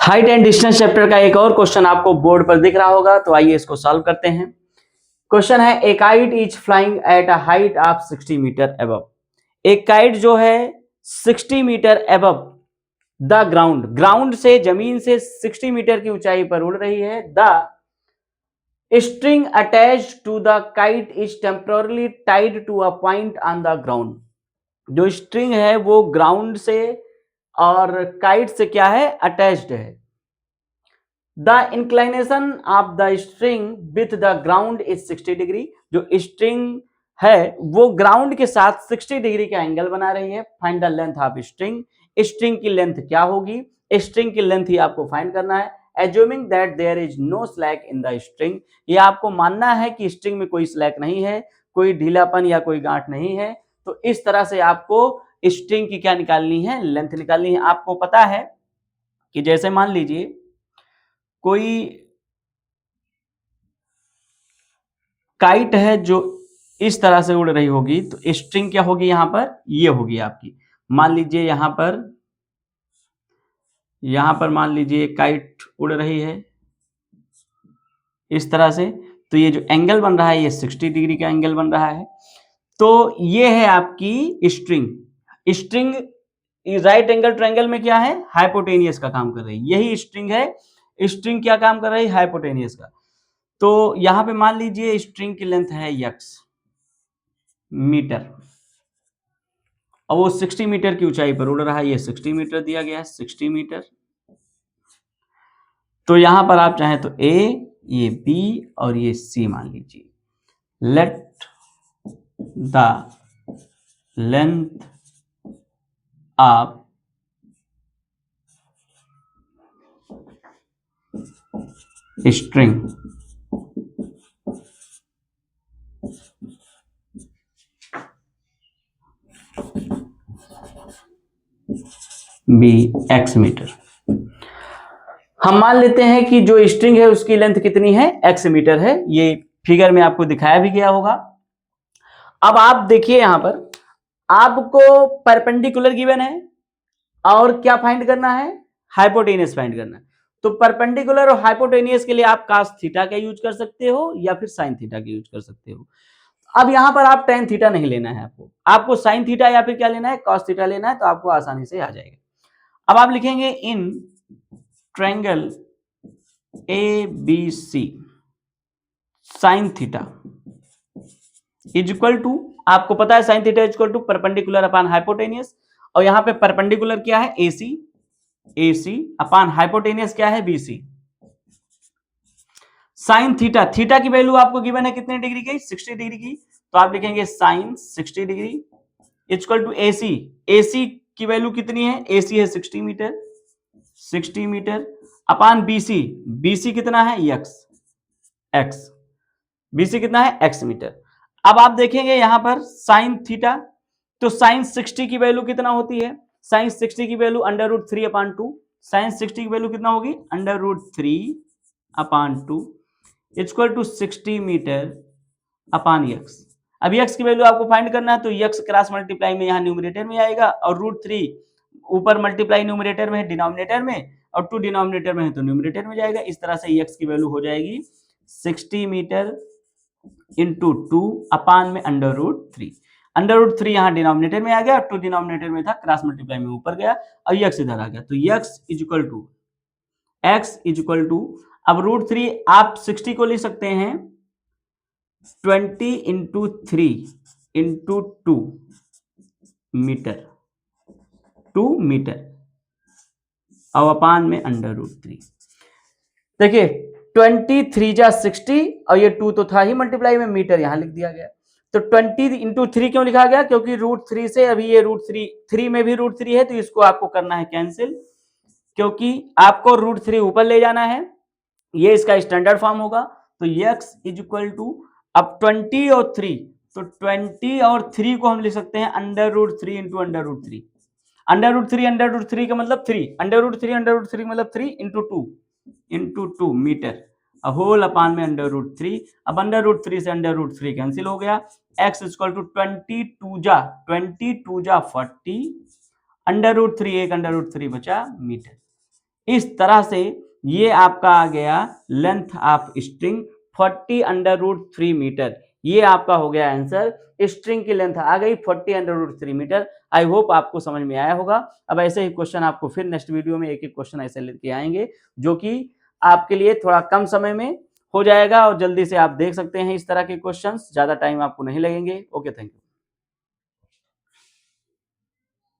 Height and distance chapter का एक और क्वेश्चन आपको बोर्ड पर दिख रहा होगा, तो आइए इसको सॉल्व करते हैं। क्वेश्चन है a kite is flying at a height of 60 metre above. एक काइट जो है 60 metre above the ground, ground से जमीन से 60 मीटर की ऊंचाई पर उड़ रही है। The string attach to the kite is temporary tied to a point on the ground. जो स्ट्रिंग है वो ग्राउंड से और काइट से क्या है, अटैच्ड है। The inclination of the string with the ground is 60 degree. जो स्ट्रिंग है वो ग्राउंड के साथ 60 डिग्री का एंगल बना रही है। Find the length of string. String की लेंथ क्या होगी, स्ट्रिंग की लेंथ ही आपको फाइंड करना है। Assuming that there is no slack in the string, ये आपको मानना है कि स्ट्रिंग में कोई स्लैक नहीं है, कोई ढीलापन या कोई गांठ नहीं है। तो इस तरह से आपको स्ट्रिंग की क्या निकालनी है, लेंथ निकालनी है। आपको पता है कि जैसे मान लीजिए कोई काइट है जो इस तरह से उड़ रही होगी, तो स्ट्रिंग क्या होगी, यहां पर ये होगी आपकी। मान लीजिए यहां पर मान लीजिए काइट उड़ रही है इस तरह से, तो ये जो एंगल बन रहा है ये 60 डिग्री का एंगल बन रहा है। तो ये है आपकी string. String right angle triangle में क्या है, हाइपोटेनियस का काम कर रही है। यही स्ट्रिंग है। स्ट्रिंग क्या काम कर रही है, हाइपोटेनियस का। तो यहां पे मान लीजिए स्ट्रिंग की लेंथ है x मीटर और वो 60 मीटर की ऊंचाई पर उड़ रहा है। ये 60 मीटर दिया गया है, 60 मीटर। तो यहां पर आप चाहें तो a, ये b और ये c मान लीजिए। Let the length of string be x metre. हम मान लेते हैं कि जो स्ट्रिंग है उसकी लेंथ कितनी है, x मीटर है। ये फिगर में आपको दिखाया भी गया होगा। अब आप देखिए यहां पर आपको परपेंडिकुलर गिवन है और क्या फाइंड करना है, हाइपोटेनियस फाइंड करना है। तो परपेंडिकुलर और हाइपोटेनियस के लिए आप cos थीटा का यूज कर सकते हो या फिर sin थीटा का यूज कर सकते हो। अब यहां पर आप tan थीटा नहीं लेना है, आपको sin थीटा या फिर क्या लेना है, cos थीटा लेना है। तो आपको आसानी से आ जाएगा। अब आप लिखेंगे in triangle ABC sin theta is equal to, आपको पता है sin theta is equal to perpendicular upon hypotenuse. और यहां पे परपेंडिकुलर क्या है, AC अपॉन हाइपोटेनियस क्या है, BC। sin थीटा, थीटा की वैल्यू आपको गिवन है कितने डिग्री की, 60 डिग्री की। तो आप लिखेंगे sin 60 degree equal to AC की वैल्यू कितनी है, AC है 60 मीटर, 60 मीटर अपॉन BC कितना है, x, BC कितना है, x मीटर। अब आप देखेंगे यहां पर sin थीटा, तो sin 60 की वैल्यू कितना होती है, sin 60 की वैल्यू √3 अपॉन 2। sin 60 की वैल्यू कितना होगी, √3 upon 2 equal to 60 metre upon x। अब x की वैल्यू आपको फाइंड करना है, तो x क्रॉस मल्टीप्लाई में यहाँ न्यूमरेटर में आएगा और √3 ऊपर मल्टीप्लाई न्यूमरेटर में है डिनोमिनेटर में, और 2 डिनोमिनेटर में है तो न्यूमरेटर में जाएगा। इस तरह से x की वैल्यू हो जाएगी 60 मीटर इंटू 2 अपान में √3। √3 यहाँ डिनोमिनेटर में आ गया, 2 डिनोमिनेटर में था, क्रॉस मल्टीप्लाई में ऊपर गया और x इधर आ गया। तो x इज इक्वल टू अब √3 आप 60 को ले सकते हैं 20 इंटू 3 इंटू 2 मीटर, 2 मीटर और अपान में √3। देखिए 23 जा 60 और ये 2 तो था ही मल्टीप्लाई में, मीटर यहां लिख दिया गया। तो 20 इंटू 3 क्यों लिखा गया, क्योंकि √3 से अभी ये √3 में भी √3 है, तो इसको आपको करना है कैंसिल, क्योंकि आपको √3 ऊपर ले जाना है। ये इसका स्टैंडर्ड फॉर्म होगा। तो x इज इक्वल टू अब 20 और 3, तो 20 और 3 को हम लिख सकते हैं √3 इंटू √3। √3 का मतलब 3, √3 मतलब 3 इंटू 2 मीटर होल अपान में √3। अब √3 से √3 कैंसिल हो गया। x इक्वल टू 22 जा 40 √3 एक √3 बचा मीटर। इस तरह से ये आपका आ गया लेंथ ऑफ स्ट्रिंग 40√3 मीटर। ये आपका हो गया आंसर। स्ट्रिंग की लेंथ आ गई 40√3 मीटर। आई होप आपको समझ में आया होगा। अब ऐसे ही क्वेश्चन आपको फिर नेक्स्ट वीडियो में एक एक क्वेश्चन ऐसे लेके आएंगे जो कि आपके लिए थोड़ा कम समय में हो जाएगा और जल्दी से आप देख सकते हैं इस तरह के क्वेश्चंस, ज्यादा टाइम आपको नहीं लगेंगे। Okay, thank you.